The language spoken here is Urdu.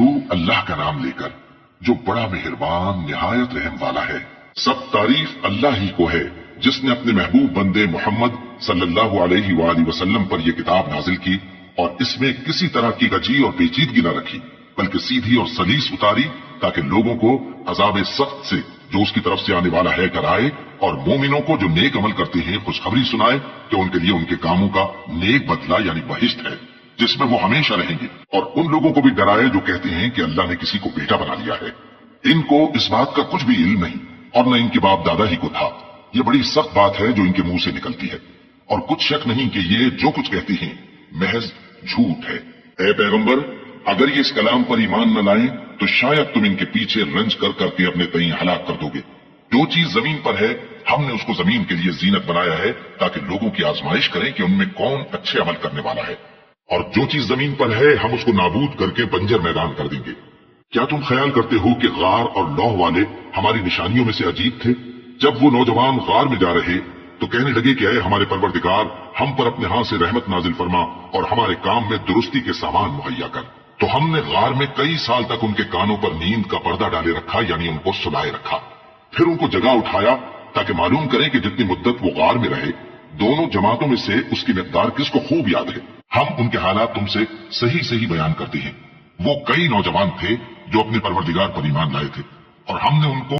شروع اللہ کا نام لے کر جو بڑا مہربان نہایت رحم والا ہے۔ سب تعریف اللہ ہی کو ہے جس نے اپنے محبوب بندے محمد صلی اللہ علیہ وآلہ وسلم پر یہ کتاب نازل کی اور اس میں کسی طرح کی گجی اور پیچیدگی نہ رکھی بلکہ سیدھی اور سلیس اتاری تاکہ لوگوں کو عذاب سخت سے جو اس کی طرف سے آنے والا ہے ڈرائے اور مومنوں کو جو نیک عمل کرتے ہیں خوشخبری سنائے کہ ان کے لیے ان کے کاموں کا نیک بدلہ یعنی بہشت ہے جس میں وہ ہمیشہ رہیں گے، اور ان لوگوں کو بھی ڈرائے جو کہتے ہیں کہ اللہ نے کسی کو بیٹا بنا لیا ہے۔ ان کو اس بات کا کچھ بھی علم نہیں اور نہ ان کے باپ دادا ہی کو تھا۔ یہ بڑی سخت بات ہے جو ان کے منہ سے نکلتی ہے، اور کچھ شک نہیں کہ یہ جو کچھ کہتی ہیں محض جھوٹ ہے۔ اے پیغمبر، اگر یہ اس کلام پر ایمان نہ لائیں تو شاید تم ان کے پیچھے رنج کر کر کے اپنے تئیں ہلاک کر دو گے۔ جو چیز زمین پر ہے ہم نے اس کو زمین کے لیے زینت بنایا ہے تاکہ لوگوں کی آزمائش کریں کہ ان میں کون اچھے عمل کرنے والا ہے، اور جو چیز زمین پر ہے ہم اس کو نابود کر کے بنجر میدان کر دیں گے۔ کیا تم خیال کرتے ہو کہ غار اور لوح والے ہماری نشانیوں میں سے عجیب تھے؟ جب وہ نوجوان غار میں جا رہے تو کہنے لگے کہ اے ہمارے پروردگار، ہم پر اپنے ہاں سے رحمت نازل فرما اور ہمارے کام میں درستی کے سامان مہیا کر۔ تو ہم نے غار میں کئی سال تک ان کے کانوں پر نیند کا پردہ ڈالے رکھا، یعنی ان کو سلائے رکھا، پھر ان کو جگہ اٹھایا تاکہ معلوم کریں کہ جتنی مدت وہ غار میں رہے دونوں جماعتوں میں سے اس کی مقدار کس کو خوب یاد ہے۔ ہم ان کے حالات تم سے صحیح صحیح بیان کرتے ہیں۔ وہ کئی نوجوان تھے جو اپنے پروردگار پر ایمان لائے تھے اور ہم نے ان کو